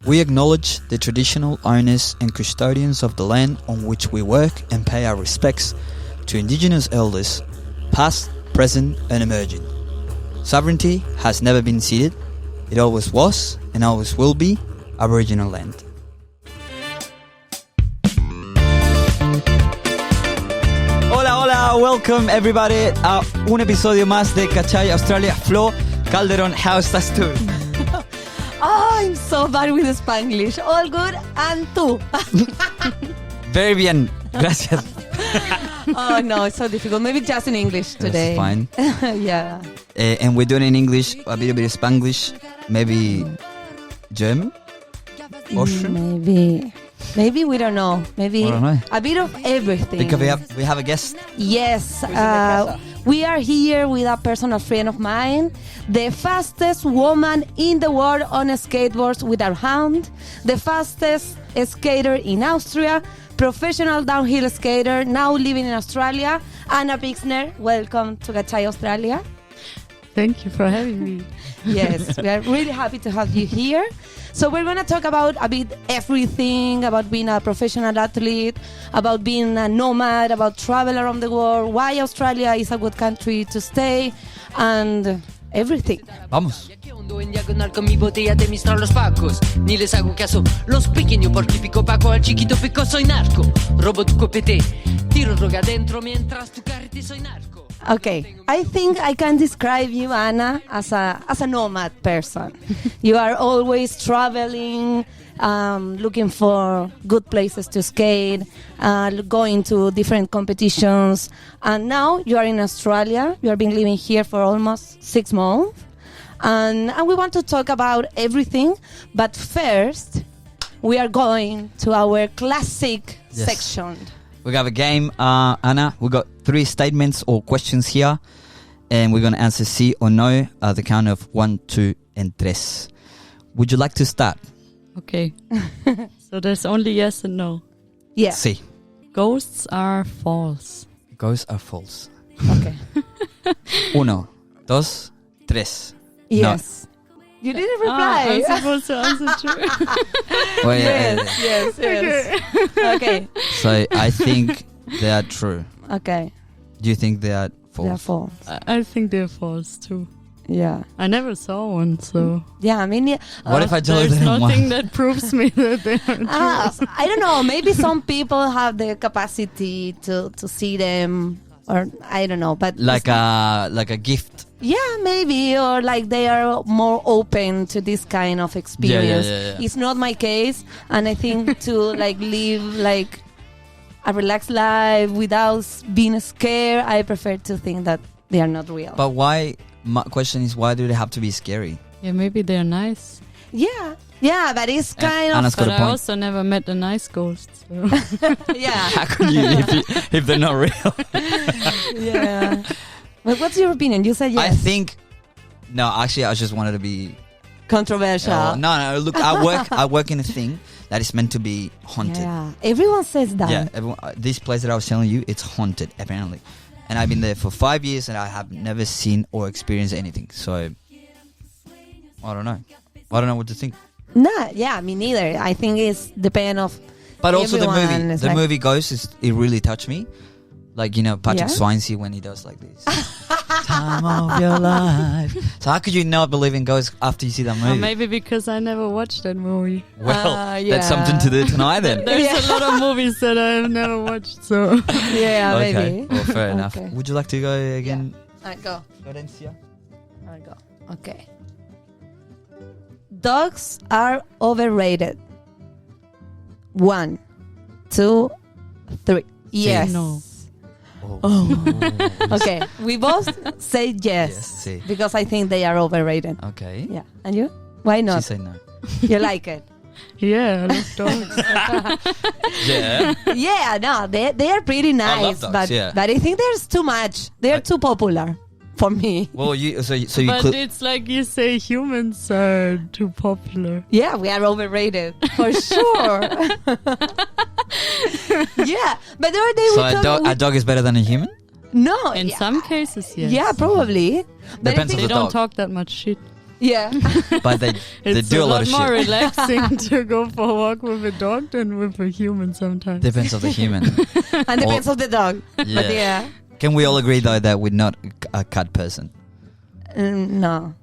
We acknowledge the traditional owners and custodians of the land on which we work and pay our respects to Indigenous elders, past, present and emerging. Sovereignty has never been ceded. It always was and always will be Aboriginal land. Hola, hola, welcome everybody a un episodio más de Cachai, Australia. Flo Calderón, how estás tú? Oh, I'm so bad with Spanglish. All good, and tú? Very bien, gracias. Oh no, it's so difficult. Maybe just in English today. That's fine. Yeah. And we're doing it in English, a bit of Spanglish, maybe German? Austrian? Maybe we don't know. Maybe I don't know. a bit of everything. Because we have a guest. Yes, we are here with a personal friend of mine, the fastest woman in the world on skateboards with her hand, the fastest skater in Austria, professional downhill skater, now living in Australia, Anna Pixner. Welcome to Cachai, Australia. Thank you for having me. Yes, we are really happy to have you here. So we're going to talk about a bit everything, about being a professional athlete, about being a nomad, about travel around the world, why Australia is a good country to stay, and everything. Vamos. En diagonal con mi botella te mistro los pacos. Ni les hago caso. Los pequeños porque pico paco al chiquito pico soy narco. Robo tu copete. Tiro droga dentro mientras tu carrete soy narco. Okay, I think I can describe you, Anna, as a nomad person. You are always traveling, looking for good places to skate, going to different competitions. And now you are in Australia. You have been living here for almost 6 months. And we want to talk about everything. But first, we are going to our classic section. We got a game, Anna. We got 3 statements or questions here, and we're going to answer sí or no at the count of 1, 2, and 3. Would you like to start? Okay. So there's only yes and no. Yeah. Sí. Ghosts are false. Ghosts are false. Okay. 1, 2, 3. Yes. You didn't reply. I'm supposed to answer true. Well, Yes. Okay. So I think they are true. Okay. Do you think they are false? They're false. I think they're false too. Yeah. I never saw one, so Yeah, I mean... What if I told you there's them nothing one? that proves me that they are true. I don't know. Maybe some people have the capacity to see them, or I don't know. But Like a gift. yeah, maybe, or like they are more open to this kind of experience. Yeah. It's not my case, and I think to like live like a relaxed life without being scared, I prefer to think that they are not real. But why? My question is, why do they have to be scary? Yeah, maybe they're nice. Yeah, but it's kind Anna's of got But a I point. also never met a nice ghost. So. yeah. How could you if they're not real? Yeah. But what's your opinion? You said yes. I think no. Actually, I just wanted to be Controversial. no. Look, I work in a thing that is meant to be haunted. Yeah, everyone says that. Yeah, everyone, this place that I was telling you, it's haunted apparently, and I've been there for 5 years and I have never seen or experienced anything. So I don't know. I don't know what to think. Nah, yeah, me neither. I think it's depend of. But also the everyone is like- movie Ghost it really touched me. Like, you know, Patrick Yeah? Swayze when he does like this. Time of your life. So how could you not believe in ghosts after you see that movie? Or maybe because I never watched that movie. Well, yeah. that's something to do tonight then. There's a lot of movies that I've never watched, so... Yeah, Okay, maybe. well, fair enough. Okay. Would you like to go again, I go. Florencia? I go. Okay. Dogs are overrated. 1, 2, 3. Yes. No. Oh. Okay, we both say yes, Yes, see. because I think they are overrated. Okay. Yeah, and you? Why She not? said no. You like it? Yeah, I love dogs. Yeah. Yeah, no, they are pretty nice, love dogs, but yeah. but I think there's too much. They're too popular for me. Well, you But could. it's like you say humans are too popular. Yeah, we are overrated for sure. Yeah, but the other day So we a talked. dog is better than a human? No, In yeah. some cases, yes. Yeah, probably. But I Depends think They the don't dog. talk that much shit. Yeah. but they It's do a lot of more shit. relaxing to go for a walk with a dog than with a human sometimes. Depends on the human. And depends on the dog. Yeah. But yeah. Can we all agree though that we're not a cat person? No.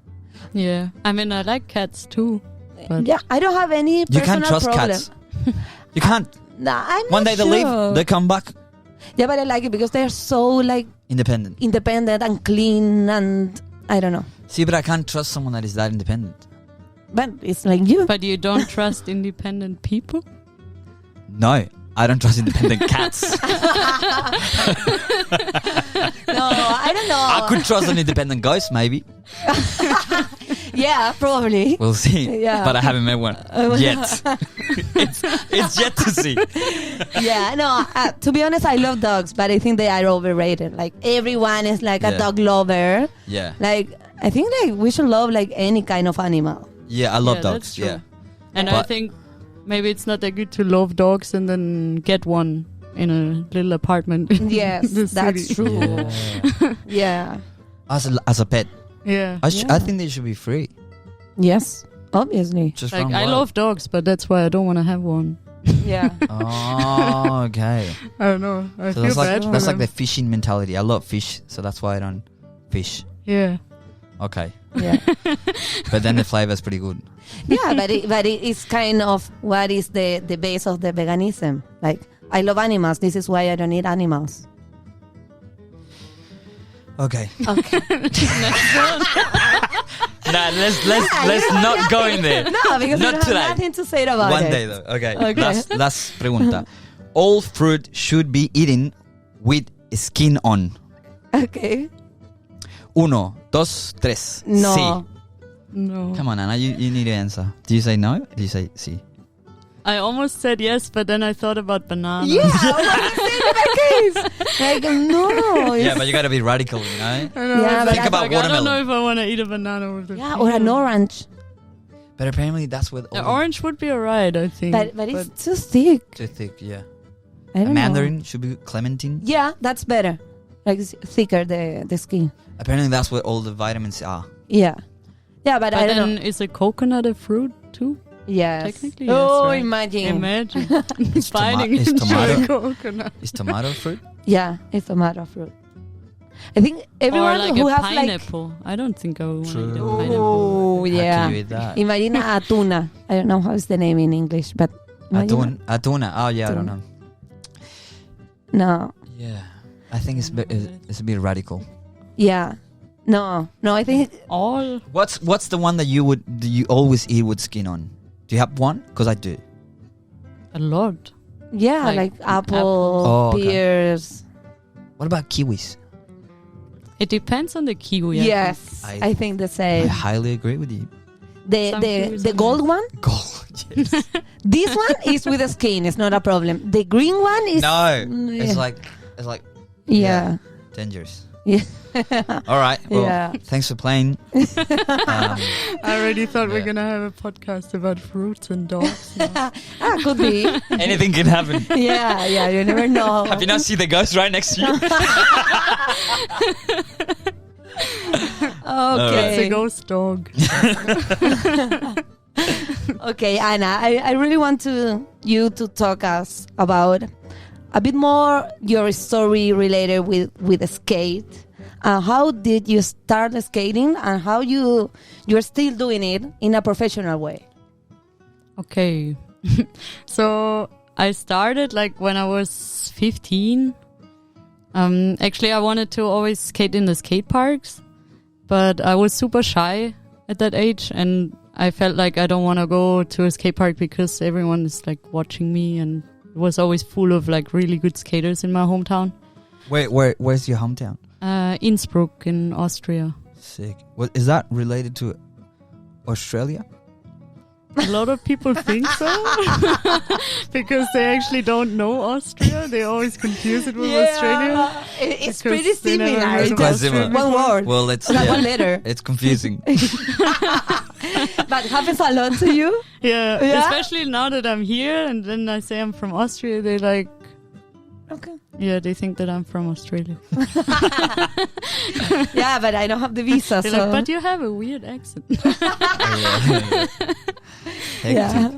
Yeah. I mean, I like cats too. But Yeah, I don't have any You personal can't trust problem. cats. You can't. Nah, I'm One not day they sure. leave, they come back Yeah, but I like it because they're so like independent. independent and clean, and I don't know. See, but I can't trust someone that is that independent. But it's like you. But you don't trust independent people? No, I don't trust independent cats. No, I don't know. I could trust an independent ghost, maybe. Yeah, probably. We'll see. Yeah. But I haven't met one yet. it's yet to see. Yeah, no, to be honest, I love dogs, but I think they are overrated. Like, everyone is like a Yeah. dog lover. Yeah. Like, I think like we should love like any kind of animal. Yeah, I love Yeah, dogs. that's true. Yeah. And I But- think maybe it's not that good to love dogs and then get one in a little apartment. in Yes, the that's city. true. Yeah. As a pet, Yeah. I Yeah. think they should be free. Yes, obviously. Just Like, run I wild. love dogs, but that's why I don't want to have one. Yeah. Oh, okay. I don't know. I So feel that's bad for like them. the fishing mentality. I love fish, so that's why I don't fish. Yeah. Okay, Yeah. but then the flavor is pretty good. Yeah, but it is kind of what is the base of the veganism. Like, I love animals. This is why I don't eat animals. Okay. Okay. Nah, let's not go in there. No, because Not I don't today. have nothing to say about One it. day though. Okay. Okay. Last pregunta. All fruit should be eaten with skin on. Okay. 1, 2, 3. No. Sí. No. Come on, Anna. You need to answer. Do you say no? Or do you say sí? I almost said yes, but then I thought about bananas. Yeah, what is in my case? Like, no. Yeah, but you gotta be radical, you know. I know, Yeah, it's but Think I- about like, I don't watermelon. know if I want to eat a banana with the Yeah, or an orange. But apparently that's what. The orange would be alright, I think. But it's too thick. Too thick. Yeah. I don't know. Mandarin should be clementine. Yeah, that's better. Like, it's thicker, the skin. Apparently that's what all the vitamins are. Yeah. Yeah, but I But don't then know. is a coconut a fruit too? Yes. Technically, yes, Oh, right? imagine. Imagine It's biting it's into tomato. a coconut. Is tomato fruit? Yeah, it's tomato fruit. I think everyone Or like who a has pineapple. I don't think I would want to eat a True. pineapple. Oh, How yeah. can you eat that? Imagine a tuna. I don't know how is the name in English, but imagine Atuna. Oh yeah, I don't Tuna. know. No. Yeah, I think it's a bit radical. Yeah. No. I think All What's the one that you always eat with skin on? Do you have one? Because I do. a lot. yeah, Like like apple, apple. Oh, okay. pears. What about kiwis? It depends on the kiwi. I Yes, I- I think the I same. highly agree with you. Some kiwis The are gold one. Gold. Yes. This one is with the skin. It's not a problem. The green one is No, yeah. it's like yeah. dangerous. Yeah. All right. Well, Yeah. thanks for playing. I already thought we Yeah. we're gonna have a podcast about fruits and dogs. now. Could be. Anything can happen. Yeah. You never know. Have you not seen the ghost right next to you? It's Okay. a ghost dog. Okay, Anna. I really want you to talk us about a bit more your story related with the skate. How did you start skating, and how you're still doing it in a professional way? Okay. So I started like when I was 15. Actually, I wanted to always skate in the skate parks, but I was super shy at that age, and I felt like I don't want to go to a skate park because everyone is like watching me, and it was always full of like really good skaters in my hometown. Where's your hometown? Innsbruck in Austria. Sick. What is that related to Australia? A lot of people think so because they actually don't know Austria. They always confuse it with Australia. It's Because pretty they never similar. heard It's of quite just similar. one word. Well, it's Like one letter. It's confusing. But happens a lot to you? Yeah, Yeah? especially now that I'm here and then I say I'm from Austria, they like, Okay. Yeah, they think that I'm from Australia. Yeah, but I don't have the visa, They're so. like, but you have a weird accent. Yeah.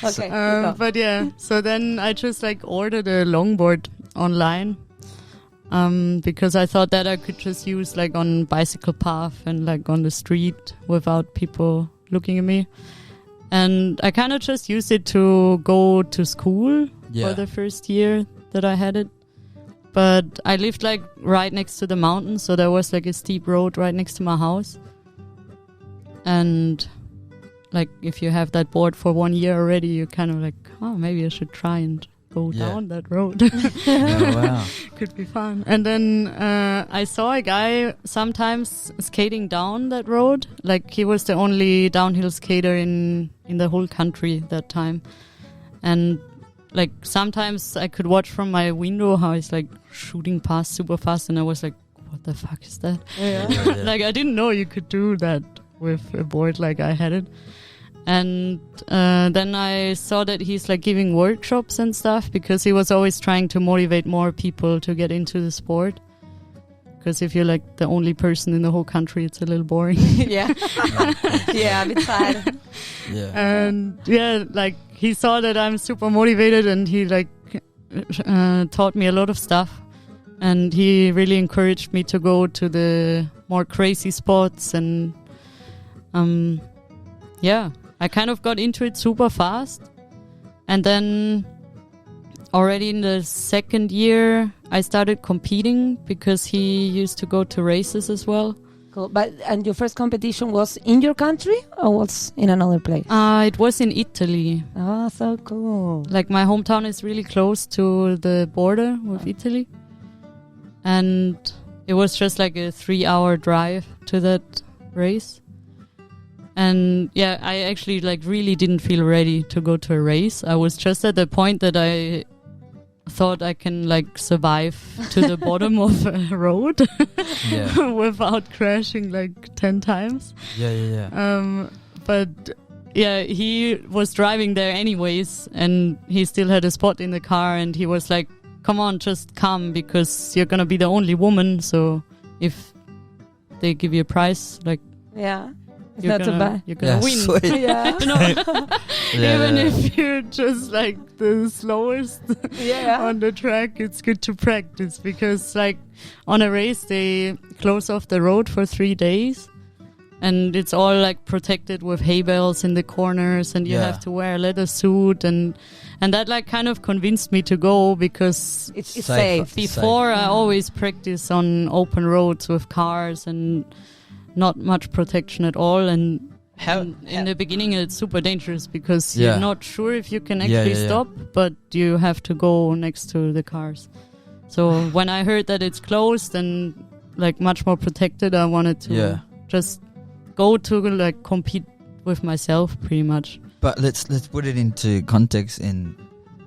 Okay. But yeah, so then I just like ordered a longboard online. Because I thought that I could just use like on bicycle path and like on the street without people looking at me. And I kind of just used it to go to school for the first year that I had it. But I lived like right next to the mountain, so there was like a steep road right next to my house. And like if you have that board for 1 year already, you're kind of like, oh, maybe I should try and go down that road. Oh, wow. Could be fun. And then I saw a guy sometimes skating down that road. Like he was the only downhill skater in the whole country that time. And like sometimes I could watch from my window how he's like shooting past super fast, and I was like, what the fuck is that? Like I didn't know you could do that with a board like I had it. And then I saw that he's like giving workshops and stuff, because he was always trying to motivate more people to get into the sport. Because if you're like the only person in the whole country, it's a little boring. Yeah. Yeah, a bit sad. Yeah. And yeah, like he saw that I'm super motivated, and he like taught me a lot of stuff. And he really encouraged me to go to the more crazy spots. And yeah, I kind of got into it super fast. And then already in the second year, I started competing because he used to go to races as well. Cool. And your first competition was in your country or was in another place? It was in Italy. Oh, so cool. Like my hometown is really close to the border with Italy. And it was just like a 3-hour drive to that race. And yeah, I actually like really didn't feel ready to go to a race. I was just at the point that I thought I can like survive to the bottom of a road without crashing like 10 times. But yeah, he was driving there anyways, and he still had a spot in the car, and he was like, come on, just come, because you're gonna be the only woman, so if they give you a prize, like it's not too bad. You're gonna win. Even if you're just like the slowest on the track, it's good to practice, because like on a race they close off the road for 3 days, and it's all like protected with hay bales in the corners, and you have to wear a leather suit, and that like kind of convinced me to go, because it's safe. Before I always practice on open roads with cars and not much protection at all, and in the beginning it's super dangerous, because you're not sure if you can actually stop, but you have to go next to the cars. So when I heard that it's closed and like much more protected, I wanted to just go to like compete with myself pretty much. But let's put it into context in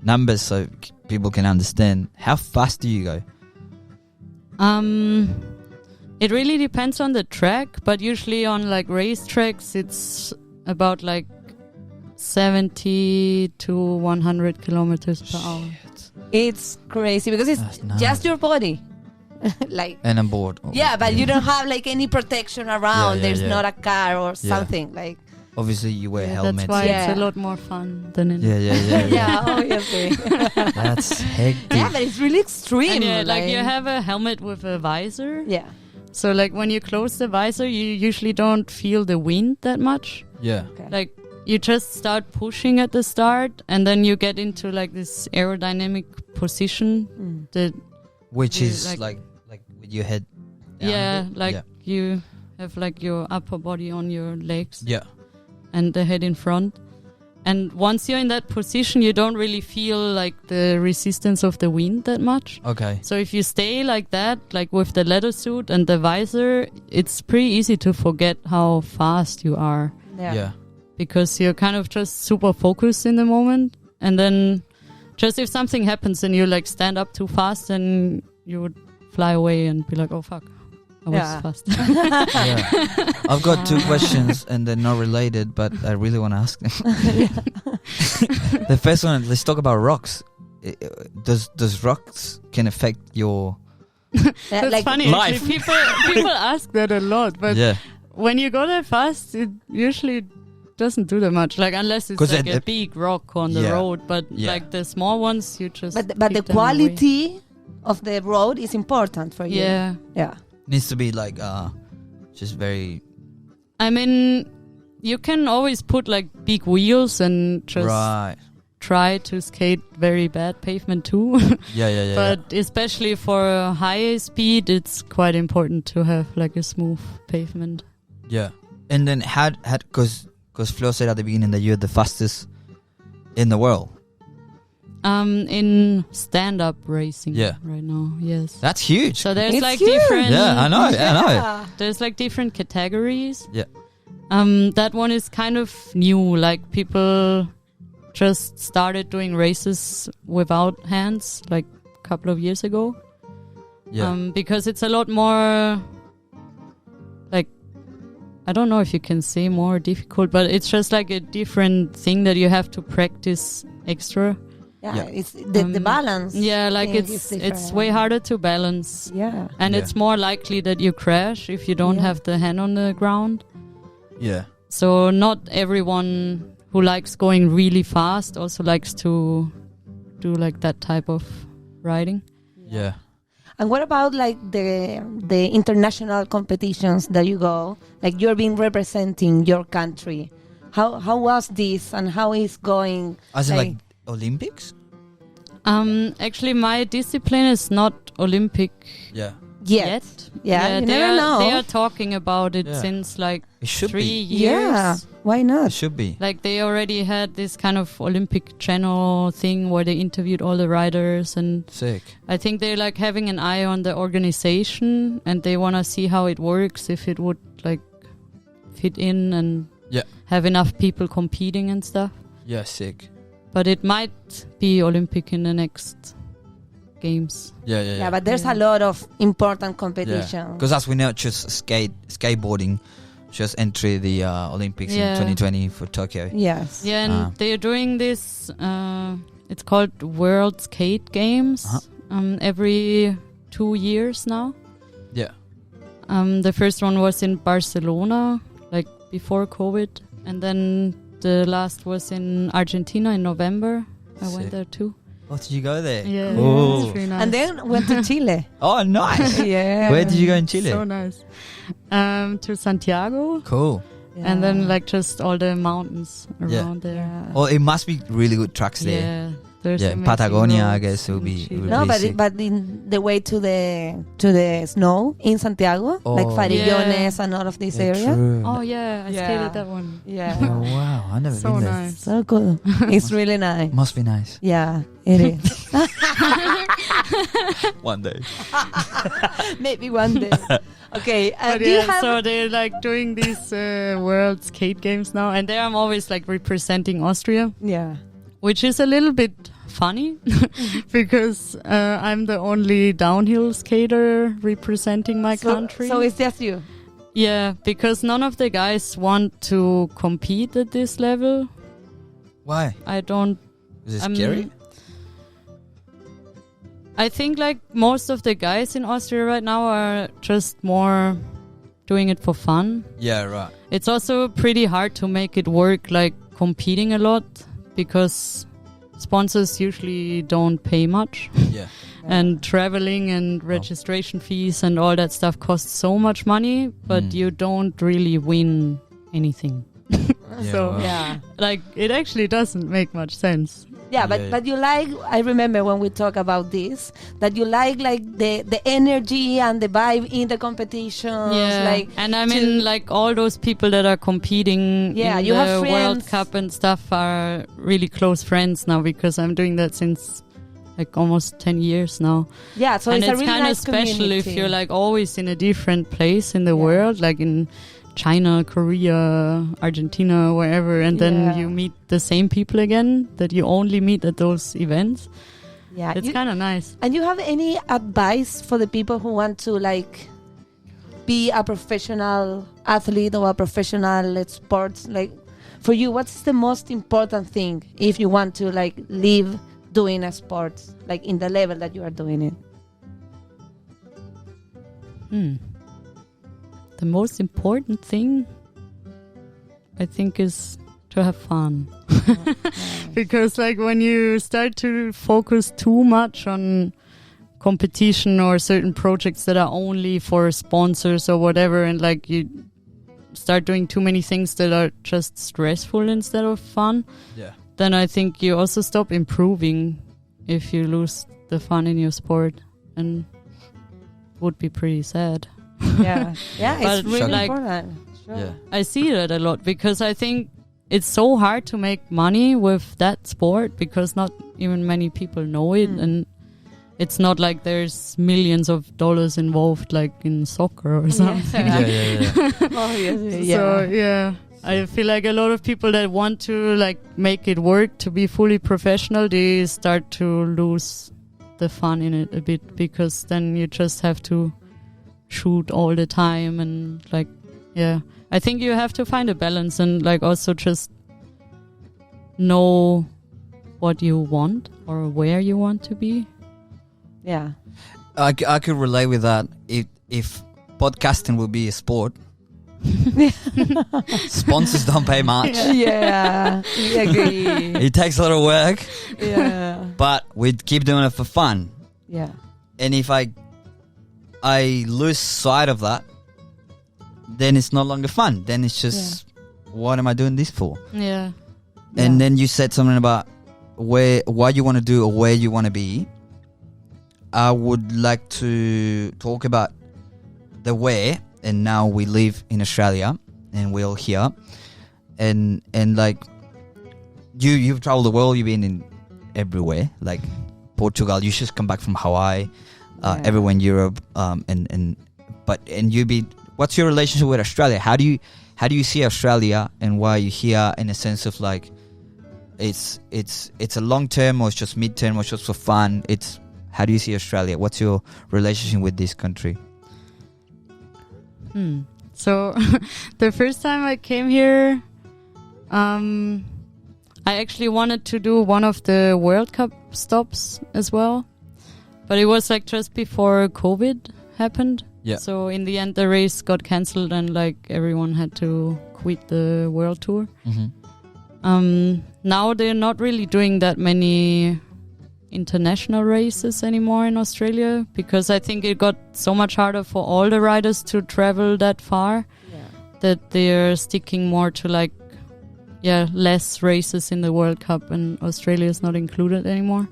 numbers so people can understand. How fast do you go? It really depends on the track, but usually on like race tracks, it's about like 70 to 100 kilometers per hour. It's crazy because it's just your body. Like and a board. But you don't have like any protection around. There's not a car or something like. Obviously, you wear helmets. That's why it's a lot more fun than in. Yeah, obviously. That's hectic. Yeah, but it's really extreme. And like you have a helmet with a visor. Yeah. So like when you close the visor, you usually don't feel the wind that much. Yeah. Okay. Like you just start pushing at the start, and then you get into like this aerodynamic position which is like with your head down you have like your upper body on your legs. Yeah. And the head in front. And once you're in that position, you don't really feel like the resistance of the wind that much. Okay. So if you stay like that, like with the leather suit and the visor, it's pretty easy to forget how fast you are. Yeah. Because you're kind of just super focused in the moment. And then just if something happens and you like stand up too fast, then you would fly away and be like, oh fuck, I was fast. I've got 2 questions and they're not related, but I really want to ask them. The first one, let's talk about rocks. does rocks can affect your That's like funny. life. Actually, people ask that a lot, but when you go that fast, it usually doesn't do that much. Like unless it's like a big rock on the road, but like the small ones, you just. But the quality of the road is important for you. Yeah. Needs to be like just very. I mean, you can always put like big wheels and just try to skate very bad pavement too. Yeah. But especially for high speed, it's quite important to have like a smooth pavement. Yeah. And then because Flo said at the beginning that you're the fastest in the world. In stand-up racing right now, yes. That's huge. So there's It's like huge. different... Yeah, I know. There's like different categories. Yeah. That one is kind of new. Like people just started doing races without hands like a couple of years ago. Yeah. Because it's a lot more like, I don't know if you can say more difficult, but it's just like a different thing that you have to practice extra. Yeah. It's the balance. Yeah, like it's way harder to balance. Yeah. And it's more likely that you crash if you don't have the hand on the ground. Yeah. So not everyone who likes going really fast also likes to do like that type of riding. Yeah. And what about like the international competitions that you go? Like you're being representing your country. How was this and how is going? As in like Olympics? Actually, my discipline is not Olympic yet. Yeah, you never know. They are talking about it since like 3 years. Yeah, why not? It should be. Like they already had this kind of Olympic channel thing where they interviewed all the riders, and sick. I think they're like having an eye on the organization and they want to see how it works, if it would like fit in and have enough people competing and stuff. Yeah, sick. But it might be Olympic in the next games. Yeah, but there's a lot of important competition. Because as we know, just skateboarding just entered the Olympics in 2020 for Tokyo. Yes. Yeah, and they're doing this, it's called World Skate Games, every 2 years now. Yeah. The first one was in Barcelona, like before COVID, and then the last was in Argentina in November. I went there too. Oh, did you go there? Yeah, cool. it's really nice. And then went to Chile. Oh, nice. Yeah. Where did you go in Chile? So nice. To Santiago. Cool. Yeah. And then like just all the mountains around there. Oh, it must be really good tracks there. Yeah. There's in Patagonia, I guess it would be. No, but in the way to the snow in Santiago, like Farillones and all of these areas. True. Oh yeah, I skated that one. Yeah. Oh wow, I never So been there. nice. So cool. It's really nice. Must be nice. Yeah, it is. One day. Maybe one day. Okay. But Do you have so they're like doing these World Skate Games now, and there I'm always like representing Austria. Yeah. Which is a little bit funny because I'm the only downhill skater representing my country. So it's just you? Yeah, because none of the guys want to compete at this level. Why? I don't... Is it scary? I think like most of the guys in Austria right now are just more doing it for fun. Yeah, right. It's also pretty hard to make it work like competing a lot, because sponsors usually don't pay much. Yeah. And traveling and registration fees and all that stuff costs so much money, but you don't really win anything. Like it actually doesn't make much sense. Yeah, but you like, I remember when we talk about this, that you like the energy and the vibe in the competitions. Yeah, like, and I mean like all those people that are competing in you have the friends. World Cup and stuff are really close friends now, because I'm doing that since like almost 10 years now. Yeah, so and it's a it's really kind of nice special community. if you're like always in a different place in the world, like in China, Korea, Argentina, wherever, and then you meet the same people again that you only meet at those events. Yeah, it's kind of nice. And you have any advice for the people who want to like be a professional athlete or a professional sports? Like for you, what's the most important thing if you want to like live doing a sport, like in the level that you are doing it? The most important thing, I think, is to have fun. Because like when you start to focus too much on competition or certain projects that are only for sponsors or whatever, and like you start doing too many things that are just stressful instead of fun, then I think you also stop improving if you lose the fun in your sport, and would be pretty sad. Yeah, it's really like, important. Sure. Yeah. I see that a lot because I think it's so hard to make money with that sport because not even many people know it, and it's not like there's millions of dollars involved like in soccer or something. Obviously, So yeah, I feel like a lot of people that want to like make it work to be fully professional, they start to lose the fun in it a bit, because then you just have to shoot all the time, and like, yeah, I think you have to find a balance and like also just know what you want or where you want to be. Yeah. I could relate with that. If podcasting will be a sport, sponsors don't pay much. Yeah, we agree. It takes a lot of work, Yeah. but we keep doing it for fun. Yeah. And if I lose sight of that, then it's no longer fun. Then it's just, what am I doing this for? Yeah. And then you said something about what you want to do or where you want to be. I would like to talk about the where, and now we live in Australia and we're all here, and like you've traveled the world, you've been in everywhere, like Portugal, you just come back from Hawaii, everywhere in Europe, and you've been. What's your relationship with Australia? How do you see Australia, and why are you here, in a sense of like it's a long term, or it's just mid term, or it's just for fun? How do you see Australia? What's your relationship with this country? So the first time I came here, I actually wanted to do one of the World Cup stops as well, but it was like just before COVID happened. Yeah. So in the end, the race got cancelled, and like everyone had to quit the world tour. Now they're not really doing that many international races anymore in Australia, because I think it got so much harder for all the riders to travel that far, that they're sticking more to like less races in the World Cup, and Australia is not included anymore.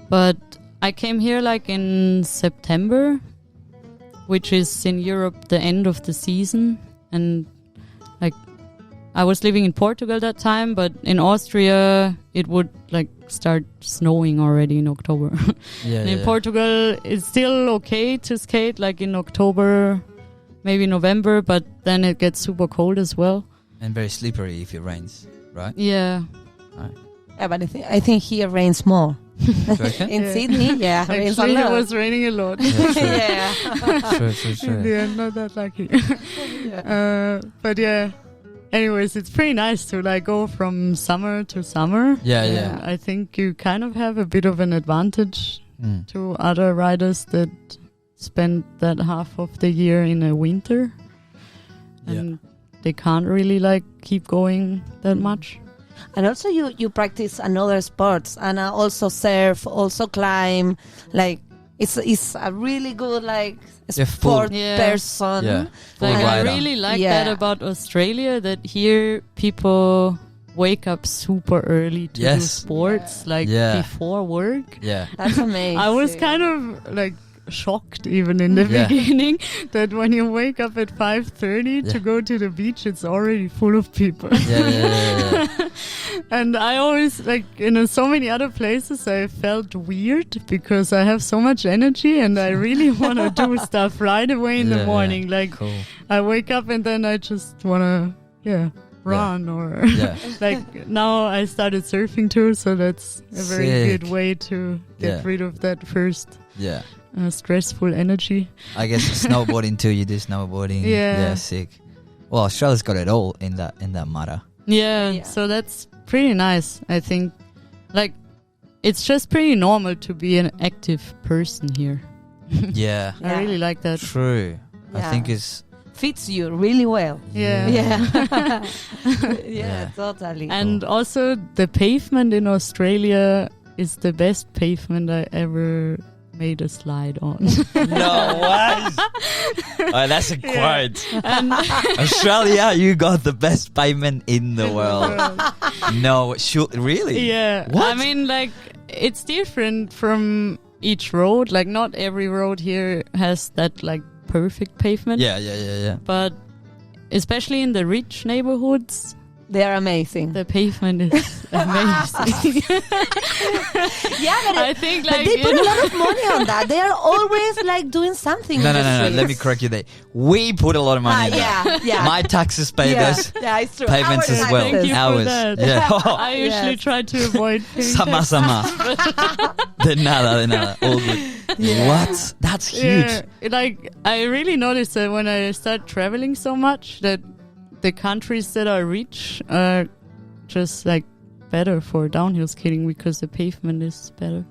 But I came here like in September, which is in Europe the end of the season, and like I was living in Portugal that time, but in Austria it would like start snowing already in October. And in Portugal it's still okay to skate like in October, maybe November, but then it gets super cold as well. And very slippery if it rains, right? Yeah. Yeah, but I think here rains more. In Sydney, it rains a Actually, lot. it was raining a lot. Yeah. Sure. Yeah, not that lucky. But yeah. Anyways, it's pretty nice to like go from summer to summer. Yeah. I think you kind of have a bit of an advantage to other riders that spend that half of the year in a winter, and they can't really like keep going that much. And also you practice another sports, and also surf, also climb. Like it's a really good like sport person. Yeah. Like, I rider. really like that about Australia, that here people wake up super early to do sports, like before work. Yeah. That's amazing. I was kind of like shocked even in the beginning that when you wake up at 5:30 to go to the beach, it's already full of people. Yeah. And I always, like, in so many other places, I felt weird because I have so much energy and I really want to do stuff right away in the morning. Like, cool. I wake up and then I just want to, run or like now I started surfing too, so that's a very good way to get rid of that first stressful energy. I guess snowboarding too. You do snowboarding. Yeah, sick. Well, Australia's got it all in that matter. Yeah, so that's pretty nice. I think, like, it's just pretty normal to be an active person here. Yeah. I really like that. True. I Yeah. think it's... Fits you really well. Yeah. Yeah. Yeah. Totally. And also the pavement in Australia is the best pavement I ever made a slide on. No way. Oh, that's a quote. And Australia, you got the best pavement in the world. No, really? yeah. What? I mean, like, it's different from each road. Like, not every road here has that, like, perfect pavement. Yeah. But especially in the rich neighborhoods, they are amazing. the pavement is amazing. Yeah, but, I think, but like, they you put know- a lot of money on that. They are always like doing something. No. in the Let me streets. correct you there. We put a lot of money in that. Yeah. My taxes pay yeah. those Yeah, it's true. pavements Our as well. Thank you for Ours. that. Yeah. I usually Yes. try to avoid paying Sama. De nada. All good. Yeah. What? That's huge. Yeah, like, I really noticed that when I start traveling so much that the countries that are rich are just like better for downhill skating because the pavement is better.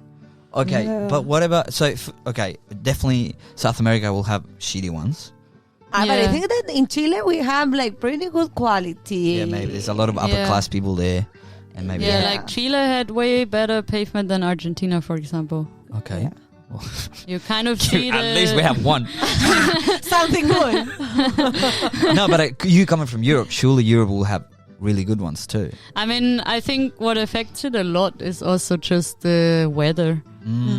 Okay, Yeah. but what about... So, okay, definitely South America will have shitty ones. But I Yeah. think that in Chile we have like pretty good quality. Yeah, maybe there's a lot of upper Yeah. class people there. And maybe... Yeah, Yeah. like Chile had way better pavement than Argentina, for example. Okay. Yeah. You kind of see At least we have one. Something good. No, but you coming from Europe, surely Europe will have really good ones too. I mean, I think what affects it a lot is also just the weather.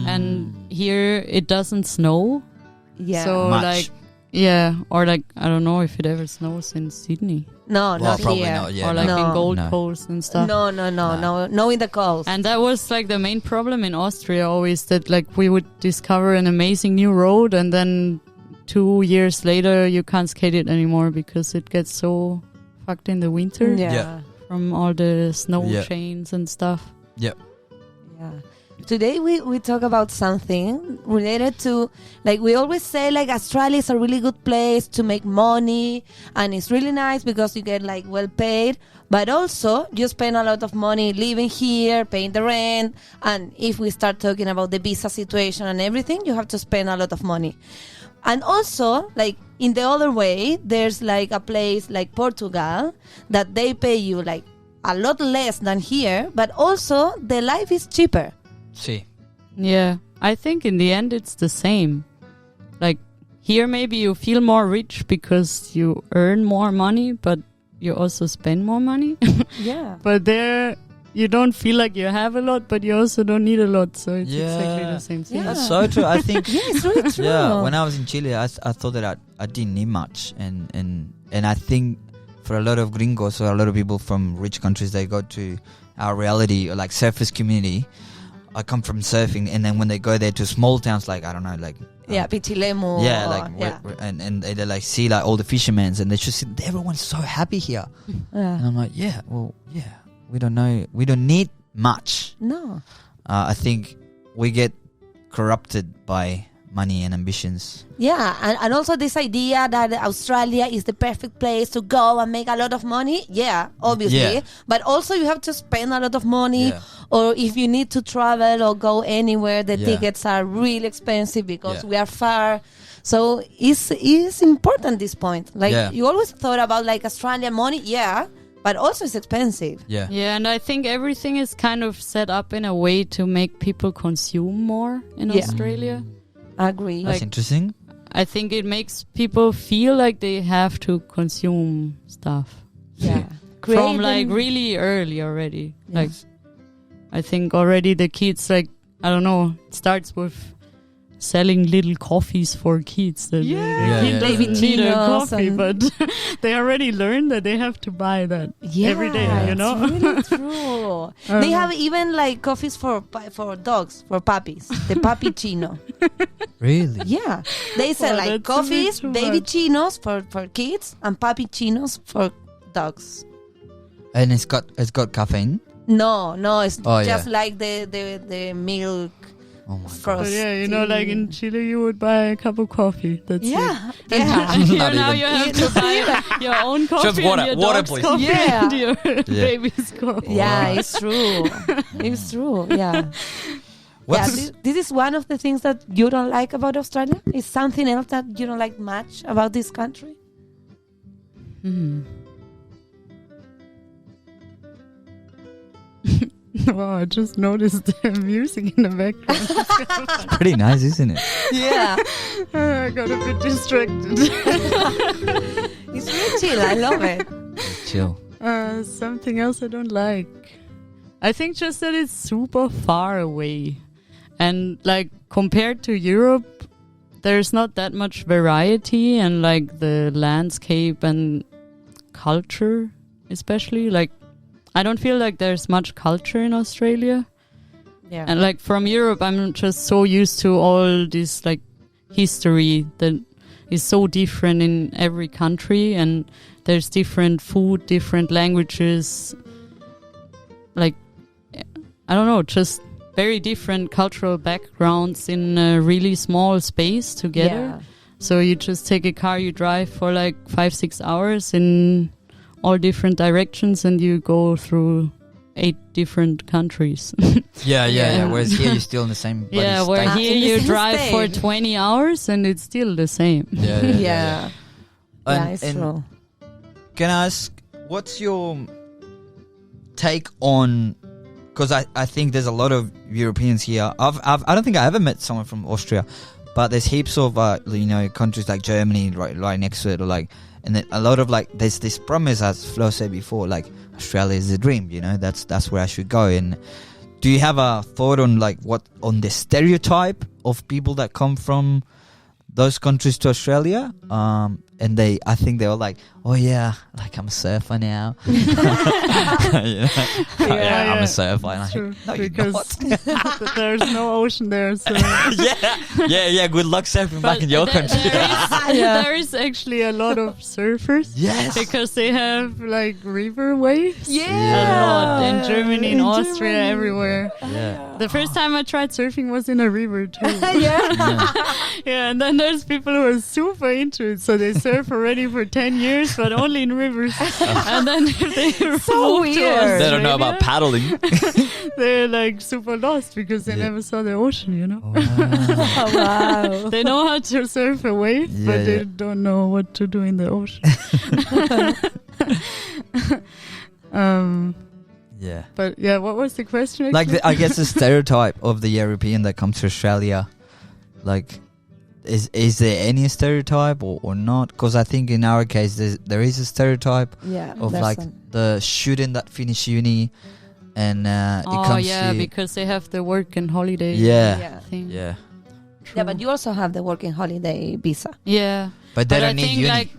And here it doesn't snow. Yeah. So Much. like, yeah, or like, I don't know if it ever snows in Sydney no, Well, not probably here. not. Yeah, or like No. in Gold No. Coast and stuff. No, no in the coast. And that was like the main problem in Austria always, that like we would discover an amazing new road and then 2 years later you can't skate it anymore because it gets so fucked in the winter Yeah. from all the snow Yeah. chains and stuff. Yeah. Today we talk about something related to, like, we always say like Australia is a really good place to make money and it's really nice because you get like well paid, but also you spend a lot of money living here, paying the rent, and if we start talking about the visa situation and everything, you have to spend a lot of money. And also, like, in the other way, there's like a place like Portugal that they pay you like a lot less than here, but also the life is cheaper. See. Yeah, I think in the end it's the same. Like here maybe you feel more rich because you earn more money, but you also spend more money. Yeah. But there you don't feel like you have a lot, but you also don't need a lot. So it's Yeah. exactly the same thing. Yeah. That's so true. I think... Yeah, it's really true. Yeah, when I was in Chile, I thought that I didn't need much. And I think for a lot of gringos or a lot of people from rich countries, they go to our reality, or like surface community. I come from surfing, and then when they go there to small towns, like, I don't know, like... Yeah, Pichilemu. Yeah, or- like, yeah. and they like see like all the fishermen, and they just see, everyone's so happy here. Yeah. And I'm like, yeah, we don't know, we don't need much. No. I think we get corrupted by money and ambitions. Yeah, and also this idea that Australia is the perfect place to go and make a lot of money. Yeah, obviously. Yeah. But also you have to spend a lot of money. Yeah. Or if you need to travel or go anywhere, the Yeah. tickets are really expensive because Yeah. we are far. So it's important, this point. Like, Yeah. you always thought about like Australian money, yeah, but also it's expensive. Yeah. Yeah, and I think everything is kind of set up in a way to make people consume more in Yeah. Australia. Agree. That's interesting. I think it makes people feel like they have to consume stuff Yeah. from like Creating- really early already. Yes. Like I think already the kids, like, I don't know, it starts with selling little coffees for kids. That Yeah, the kid yeah, doesn't yeah. need a Chinos coffee, and- but they already learn that they have to buy that every day, you know? It's really true. They have even like coffees for dogs, for puppies. The puppy chino. Really? Yeah. They sell Oh, like that's a bit coffees, too baby much. chinos for kids and puppy chinos for dogs. And it's got caffeine. No, it's Oh, just yeah. like the milk Oh my god. frosting. But yeah, you know, like in Chile, you would buy a cup of coffee. That's Yeah. it. Yeah. Here Not now even. you have to buy your own coffee, water, and your water, dog's please. coffee, Yeah. and your baby's coffee. Yeah, it's true. It's true. Yeah. this is one of the things that you don't like about Australia. Is something else that you don't like much about this country? Wow, I just noticed the music in the background. It's pretty nice, isn't it? Yeah, I got a bit distracted. it's really chill. I love it. Chill. Something else I don't like. I think just that it's super far away. And like compared to Europe, there's not that much variety and like the landscape and culture especially. Like I don't feel like there's much culture in Australia. Yeah. And like from Europe, I'm just so used to all this like history that is so different in every country, and there's different food, different languages. Like, I don't know, just very different cultural backgrounds in a really small space together. Yeah. So you just take a car, you drive for like 5-6 hours in all different directions, and you go through 8 different countries. Yeah. Whereas here you're still in the same bloody Yeah, where state. here in the you same drive for state. 20 hours and it's still the same. Yeah, And- it's and true. Can I ask, what's your take on? Because I think there's a lot of Europeans here. I don't think I ever met someone from Austria, but there's heaps of countries like Germany right next to it, or like, and then a lot of like there's this promise, as Flo said before, like Australia is the dream. That's where I should go. And do you have a thought on like on the stereotype of people that come from those countries to Australia? And I think they were like, oh yeah, like I'm a surfer now. Yeah, I'm a surfer. And I True, think, no, you're because not. there's no ocean there. So. yeah. Good luck surfing back in your country. There is actually a lot of surfers. Yes. Because they have like river waves. Yeah. A lot in Germany, in Austria, Germany. everywhere. Yeah. The first time I tried surfing was in a river too. Yeah. Yeah, and then there's people who are super into it, so they surf already for 10 years, but only in rivers. And then if they So move to weird. They don't know about Australia, paddling. they're like super lost because they never saw the ocean, you know? Oh, wow. They know how to surf a wave, Yeah, but they yeah. don't know what to do in the ocean. Yeah. But yeah, what was the question? Like actually? I guess the stereotype of the European that comes to Australia, like, is there any stereotype or not? Because I think in our case there is a stereotype Yeah. of there's like some- the student that finish uni, and it comes yeah, to because they have the work and holiday yeah, thing. yeah. Yeah, but you also have the working holiday visa. Yeah. But they But I don't need think uni. like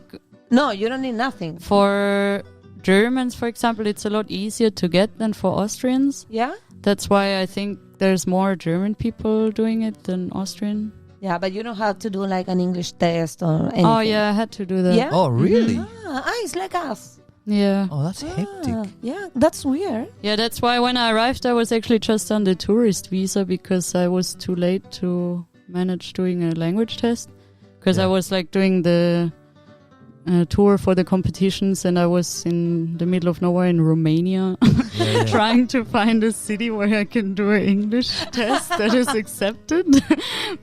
No, you don't need nothing. for Germans, for example, it's a lot easier to get than for Austrians. Yeah? That's why I think there's more German people doing it than Austrian. Yeah, but you don't have to do like an English test or anything. Oh yeah, I had to do that. Yeah? Oh really? It's like us. Yeah. Oh, that's hectic. Yeah, that's weird. Yeah, that's why when I arrived, I was actually just on the tourist visa because I was too late to manage doing a language test. Because Yeah. I was like doing the tour for the competitions, and I was in the middle of nowhere in Romania Yeah. trying to find a city where I can do an English test that is accepted.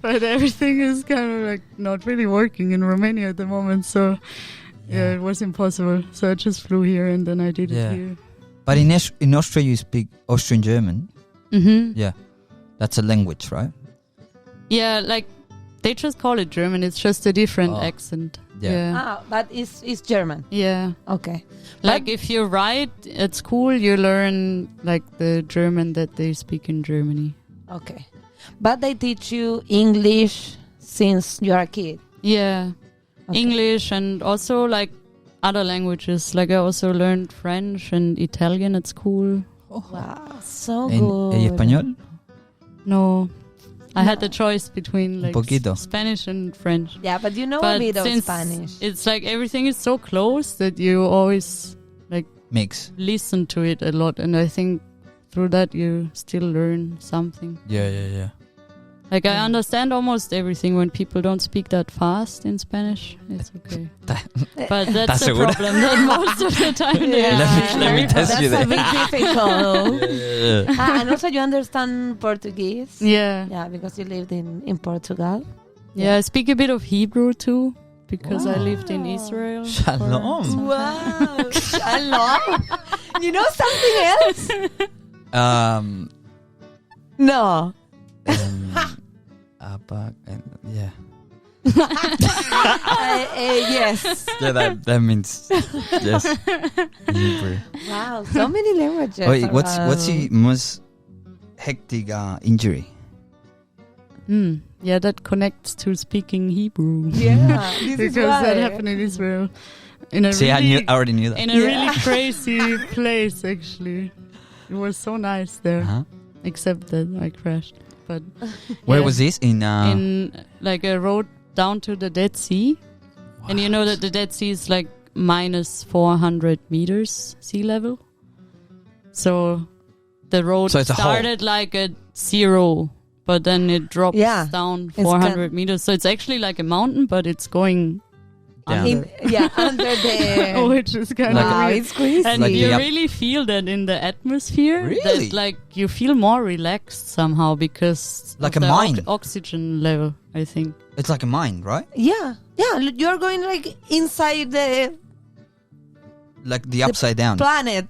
But everything is kind of like not really working in Romania at the moment. So yeah, it was impossible. So I just flew here and then I did Yeah. it here. But in Austria you speak Austrian German. Mm-hmm. Yeah, that's a language, right? Yeah, like they just call it German. It's just a different Oh. accent. Yeah. Yeah. But it's German. Yeah. Okay. Like if you write at school, you learn like the German that they speak in Germany. Okay. But they teach you English since you're a kid. Yeah. Okay. English and also like other languages. Like I also learned French and Italian at school. Wow, so En good. español? No. I had No. the choice between like poquito. Spanish and French. Yeah, but you know a But bit of since Spanish. it's like everything is so close that you always like Mix. listen to it a lot, and I think through that you still learn something. Yeah. Like I understand almost everything when people don't speak that fast in Spanish. It's okay. But that's the seguro. problem that most of the time Let me test you That's a there. bit difficult. Yeah. And also you understand Portuguese. Yeah. Yeah, because you lived in Portugal. Yeah, I speak a bit of Hebrew too because I lived in Israel. Shalom. Wow. Shalom. You know something else? No. Yeah. Yes. Yeah, that means yes. In Hebrew. Wow, so many languages. Wait, what's around. your most hectic injury? Yeah, that connects to speaking Hebrew. Yeah, this is Because why. that happened in Israel. In a See, I really, already knew that. in a really crazy place, actually. It was so nice there, Uh-huh. except that I crashed. But Where yeah, was this? In like a road down to the Dead Sea, and you know that the Dead Sea is like minus 400 meters sea level. So the road So it's a hole. started like at 0, but then it drops down It's 400 meters. So it's actually like a mountain, but it's going Down. Under the. which is kind of Wow, weird. it's crazy. And Like you the really feel that in the atmosphere. Really? That, like, you feel more relaxed somehow because Like of a the mine. oxygen level, I think. It's like a mine, right? Yeah, you're going like inside the Like the upside down. planet.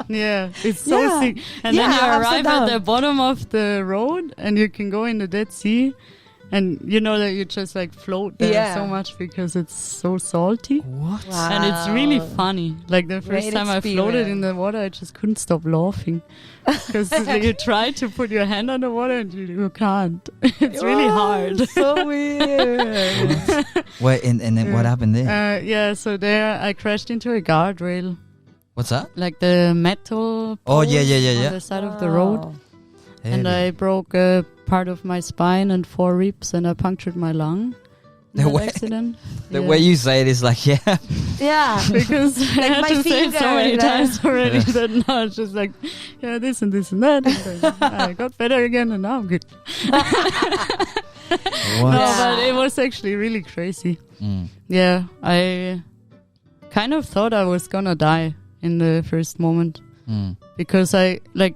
Yeah, it's so Yeah. sick. And then Yeah, you upside arrive down. at the bottom of the road and you can go in the Dead Sea. And you know that you just like float there Yeah. so much because it's so salty. What? Wow. And it's really funny. Like the first Great time I floated in experience. the water, I just couldn't stop laughing. Because you try to put your hand on the water and you can't. It's really hard. So weird. Wait, and then what happened there? Yeah, so there I crashed into a guardrail. What's that? Like the metal Oh, yeah, poles yeah, yeah, yeah. on the side of the road. Wow. And I broke a part of my spine and 4 ribs and I punctured my lung The in that way- accident. The Yeah. way you say it is like, yeah. Yeah. Because I Like had my to say it so finger, many like- times already that now it's just like, yeah, this and this and that. And then I got better again and now I'm good. What? No, Yeah. but it was actually really crazy. Mm. Yeah, I kind of thought I was gonna die in the first moment. Mm. Because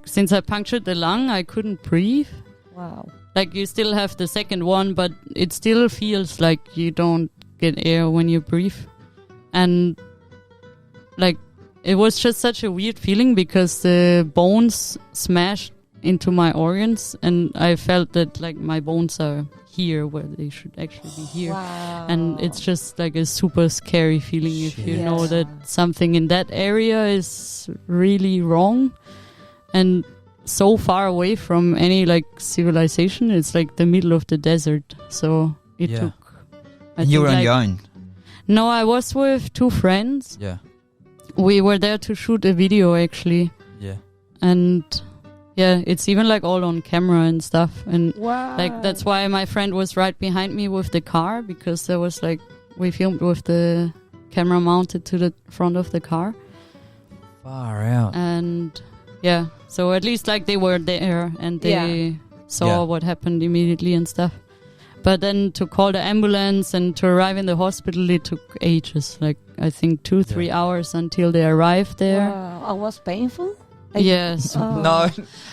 since I punctured the lung, I couldn't breathe. Wow. Like, you still have the second one, but it still feels like you don't get air when you breathe. And, like, it was just such a weird feeling because the bones smashed into my organs and I felt that, like, my bones are here where they should actually be here. Wow. And it's just like a super scary feeling if you Shit. know Yeah. that something in that area is really wrong and so far away from any like civilization. It's like the middle of the desert. So it Yeah. took. And you were on like- your own. No, I was with 2 friends. Yeah. We were there to shoot a video actually. Yeah. And yeah, it's even like all on camera and stuff. And Wow. like, that's why my friend was right behind me with the car, because there was like, we filmed with the camera mounted to the front of the car. Far out. And yeah, so at least like they were there and they saw Yeah. what happened immediately and stuff. But then to call the ambulance and to arrive in the hospital, it took ages. Like, I think 2-3 hours until they arrived there. Wow. Was painful? Like- Yes. Oh. No.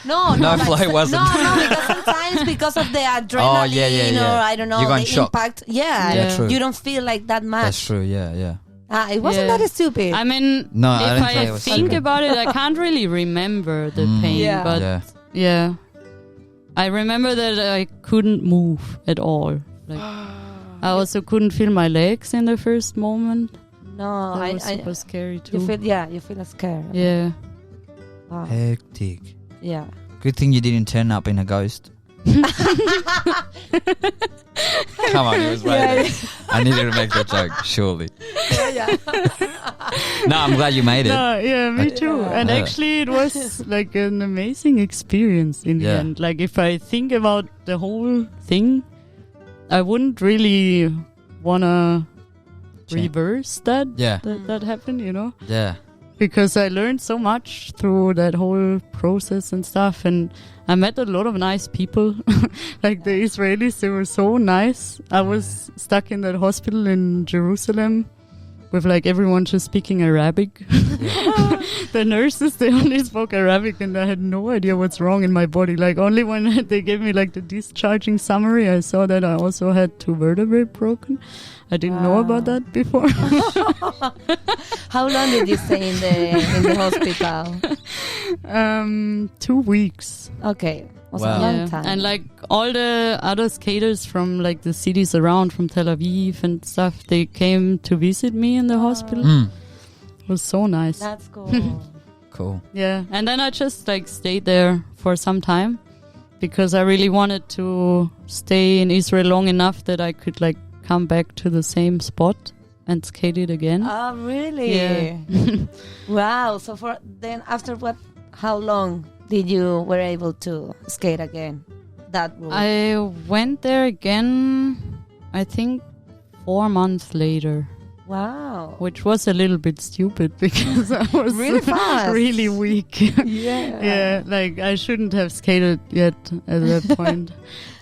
No, No, like, fly wasn't. No, because sometimes because of the adrenaline Oh, yeah, yeah. or I don't know, You go in the shock. impact. Yeah, Yeah, true. you don't feel like that much. That's true. Yeah, yeah. It wasn't Yeah. that stupid. I mean, No, I didn't if say it I was think stupid. about it, I can't really remember the pain. Yeah. But yeah. yeah, I remember that I couldn't move at all. Like, I also couldn't feel my legs in the first moment. no, That I was super scary too. you feel scared. Yeah. Wow. Hectic. Yeah. Good thing you didn't turn up in a ghost. Come on, it was right there. I needed to make that joke, surely. Yeah. No, I'm glad you made it. No, yeah, me too. And Yeah. actually, it was like an amazing experience in the Yeah. end. Like, if I think about the whole thing, I wouldn't really wanna Change. reverse that Yeah, that happened, you know? yeah. because I learned so much through that whole process and stuff, and I met a lot of nice people. Like the Israelis, they were so nice. I was stuck in that hospital in Jerusalem with like everyone just speaking Arabic. The nurses, they only spoke Arabic, and I had no idea what's wrong in my body. Like only when they gave me like the discharging summary, I saw that I also had 2 vertebrae broken. I didn't know about that before. How long did you stay in the hospital? 2 weeks. Okay. Was Wow. a long time. And like all the other skaters from like the cities around, from Tel Aviv and stuff, they came to visit me in the hospital. It was so nice. That's cool. Cool. Yeah. And then I just like stayed there for some time because I really wanted to stay in Israel long enough that I could like come back to the same spot and skate it again. Oh, really? Yeah. Wow. So after what? How long did you were able to skate again? That route? I went there again, I think 4 months later, Wow. which was a little bit stupid because I was Really fast. really weak. Yeah. Yeah, like I shouldn't have skated yet at that point.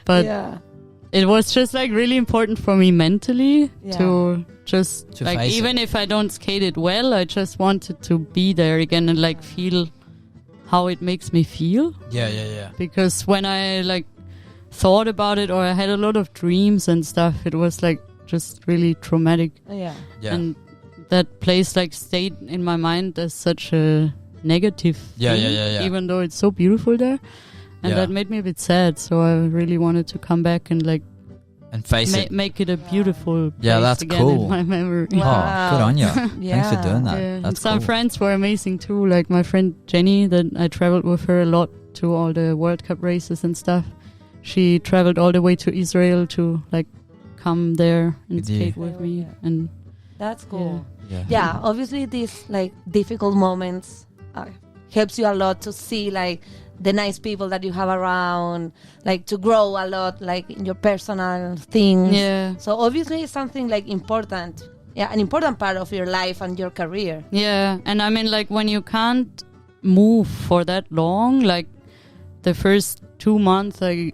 But yeah. it was just like really important for me mentally to just To like, face even if I don't skate it well, I just wanted to be there again and like feel how it makes me feel. Yeah. Because when I like thought about it, or I had a lot of dreams and stuff, it was like just really traumatic. Yeah. Yeah. And that place like stayed in my mind as such a negative thing, Yeah. even though it's so beautiful there. And Yeah. that made me a bit sad, so I really wanted to come back and like And face it. make it a beautiful place Yeah, that's again cool. in my memory. Wow. Oh, good on you. Yeah. Thanks for doing that. Yeah. And That's some cool. friends were amazing too, like my friend Jenny, that I traveled with her a lot to all the World Cup races and stuff. She traveled all the way to Israel to like come there and With you. skate with Oh, me. yeah. And That's cool. Yeah. Yeah. Obviously, these like difficult moments helps you a lot to see like the nice people that you have around, like to grow a lot, like in your personal things. yeah. So obviously, it's something like important. Yeah, an important part of your life and your career. Yeah, and I mean, like, when you can't move for that long, like, the first 2 months, I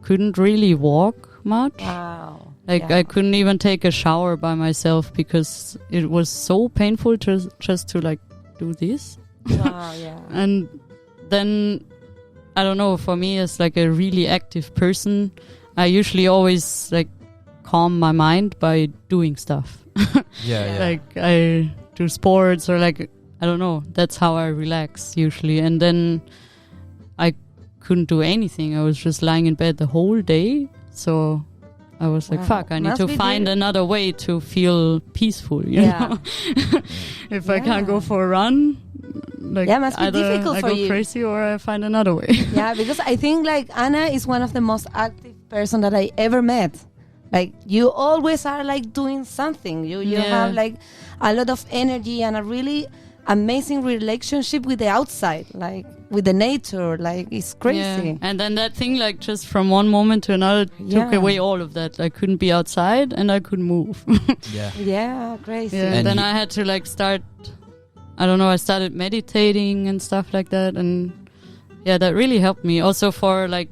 couldn't really walk much. Wow. Like, Yeah. I couldn't even take a shower by myself because it was so painful just to, like, do this. Wow, yeah. And then, I don't know, for me, as, like, a really active person, I usually always, like, calm my mind by doing stuff. Yeah. Like I do sports or like, I don't know, that's how I relax usually. And then I couldn't do anything. I was just lying in bed the whole day. So I was like, Wow. fuck, I need Must to be find another way to feel peaceful, you Yeah. know? If I can't Yeah. go for a run, like Yeah, must be either difficult I for go you. crazy or I find another way. Yeah, because I think like Anna is one of the most active person that I ever met. Like you always are like doing something. You Yeah. have like a lot of energy and a really amazing relationship with the outside, like with the nature. Like it's crazy. Yeah. And then that thing, like, just from one moment to another, took Yeah. away all of that. I couldn't be outside and I couldn't move. Yeah. Yeah, crazy. Yeah, And then you- I had to like start, I don't know, I started meditating and stuff like that. And yeah, that really helped me. Also for like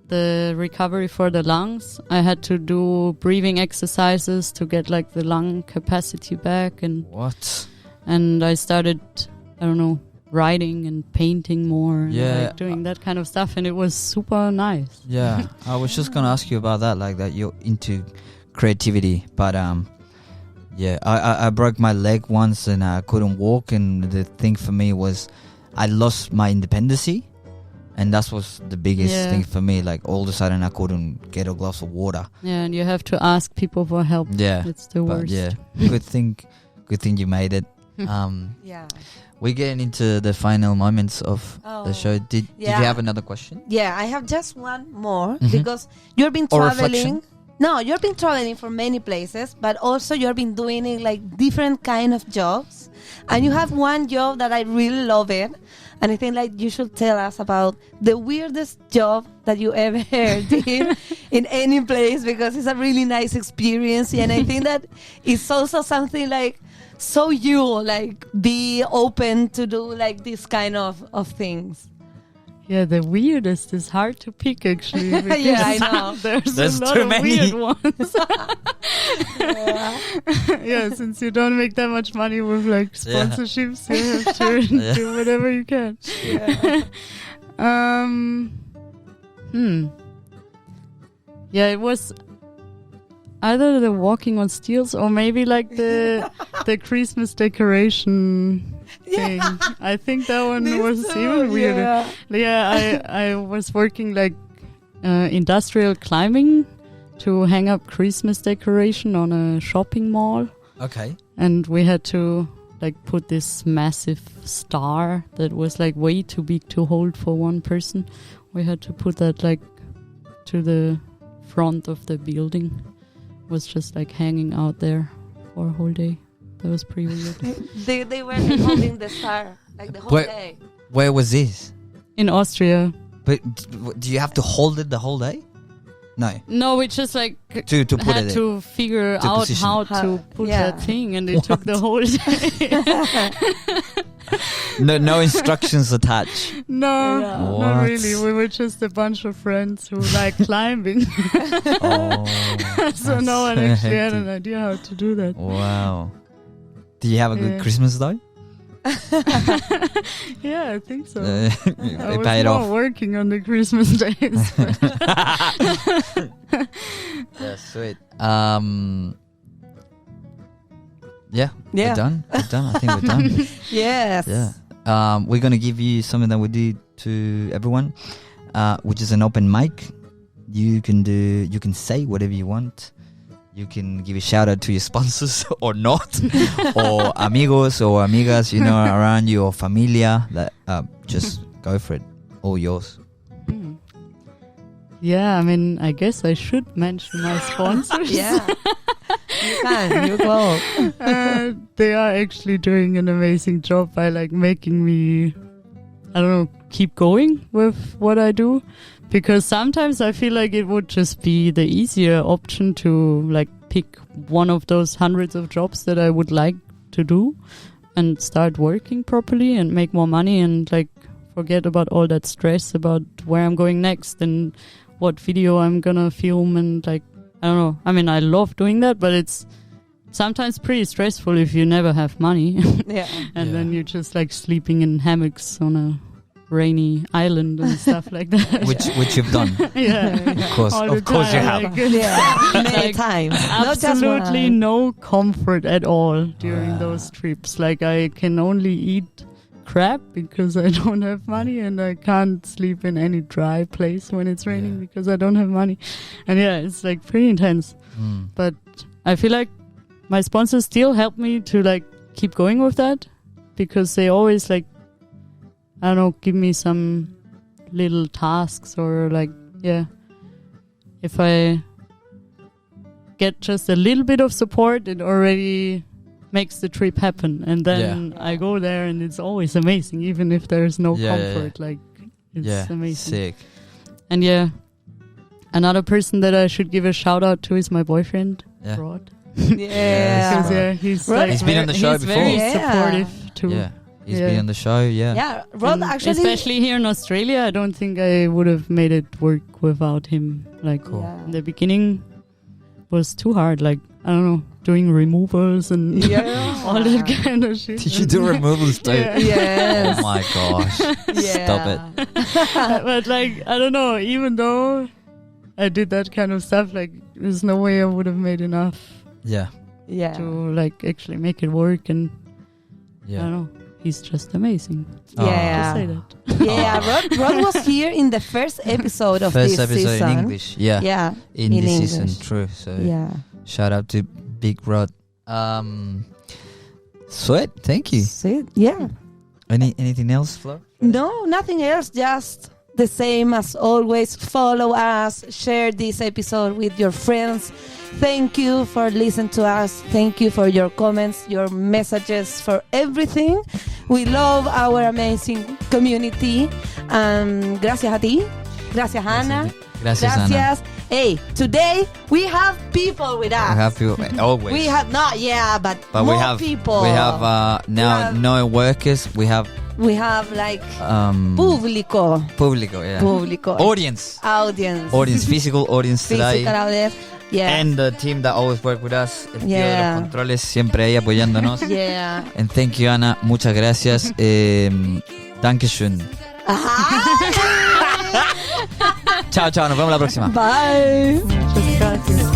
the recovery for the lungs, I had to do breathing exercises to get like the lung capacity back. And I started, I don't know, writing and painting more. And Yeah. like doing that kind of stuff. And it was super nice. Yeah. I was just gonna ask you about that, like that you're into creativity, but yeah, I broke my leg once and I couldn't walk, and the thing for me was I lost my independency, and that was the biggest Yeah. thing for me. Like all of a sudden I couldn't get a glass of water. Yeah, and you have to ask people for help. Yeah. It's the But worst. yeah, good thing you made it. Yeah. We're getting into the final moments of the Oh, show. Did you yeah. have another question? Yeah, I have just one more Mhm. because you've been Or traveling. reflection? No, you've been traveling for many places, but also you've been doing it like different kind of jobs. And you have one job that I really love it, And I think like you should tell us about the weirdest job that you ever did in any place, because it's a really nice experience. And I think that it's also something like so you like be open to do like this kind of things. Yeah, the weirdest is hard to pick actually. Yeah, I know. There's a lot too of many. weird ones. Yeah, since you don't make that much money with like sponsorships, you have to do whatever you can. Yeah. Yeah, it was either the walking on steels or maybe like the Christmas decoration thing. I think that one was even weirder. Yeah, I was working like industrial climbing to hang up Christmas decoration on a shopping mall. Okay. And we had to like put this massive star that was like way too big to hold for one person. We had to put that like to the front of the building. It was just like hanging out there for a whole day. That was pretty weird. They were like, holding the star like the whole day. Where was this? In Austria. But do you have to hold it the whole day? No, we just like to put had it to figure To out position how it. to put that thing, and it took the whole day. No instructions attached. No, Yeah. not What? really. We were just a bunch of friends who like climbing. Oh, So that's no one so actually had hectic. an idea how to do that. Wow. Did you have a good Yeah. Christmas though? Yeah, I think so. They I was paid more off. working on the Christmas days. Yeah, sweet. Yeah, Yeah. we're done. I think we're done. Yes. Yeah. We're gonna give you something that we did to everyone, which is an open mic. You can say whatever you want. You can give a shout out to your sponsors or not, or amigos or amigas, around you, or familia. That just go for it. All yours. Mm. Yeah, I mean, I guess I should mention my sponsors. Yeah. You can. You go. They are actually doing an amazing job by like making me, I don't know, keep going with what I do. Because sometimes I feel like it would just be the easier option to like pick one of those hundreds of jobs that I would like to do and start working properly and make more money and like forget about all that stress about where I'm going next and what video I'm gonna film and like, I don't know. I mean, I love doing that, but it's sometimes pretty stressful if you never have money. Yeah. And then you're just like sleeping in hammocks on a rainy island and stuff like that. Which you've done. Yeah, Of course, all the of course you time, have. like, Yeah. Many Like, times. Not just absolutely one. no comfort at all during Wow. those trips. Like I can only eat crap because I don't have money, and I can't sleep in any dry place when it's raining because I don't have money. And yeah, it's like pretty intense. Mm. But I feel like my sponsors still help me to like keep going with that, because they always like, I don't know, give me some little tasks or like, yeah, if I get just a little bit of support, it already makes the trip happen. And then I go there and it's always amazing, even if there's no comfort. Like, it's amazing. Sick. And yeah, another person that I should give a shout out to is my boyfriend, Yeah. Rod. Yeah. Because he's Rod- like He's been on the show he's before. very Yeah. supportive too. Yeah. He's Yeah. been on the show, yeah. Yeah. Rod And actually. especially here in Australia, I don't think I would have made it work without him. Like Yeah. in the beginning was too hard. Like, I don't know, doing removals and Yeah. all that kind of shit. Did you do removals too? Yeah. Yes. Oh my gosh. Yeah. Stop it. But like, I don't know, even though I did that kind of stuff, like there's no way I would have made enough Yeah. Yeah. to like actually make it work. And I Yeah. don't know, he's just amazing. Oh. Just Yeah. say that. Yeah. Rod was here in the first episode of First this episode season. in English. Yeah. Yeah. In this English. season, true. So Yeah. shout out to Big Rod. Sweet, thank you. See? Yeah. Anything else, Flo? No, nothing else. Just the same as always. Follow us, share this episode with your friends. Thank you for listening to us. Thank you for your comments, your messages, for everything. We love our amazing community. Gracias a ti. Gracias, Ana. Gracias, Ana. Hey, today we have people with us. We have people, always. We have not, but more we have people. We have now no workers. We have like público. Público, yeah. Público. Audience, physical audience today. Physical audience. Yeah. And the team that always work with us, el tío de Yeah. los controles, siempre ahí apoyándonos. Yeah. And thank you, Ana. Muchas gracias. Dankeschön. Chao, chao. Nos vemos la próxima. Bye. Muchas gracias.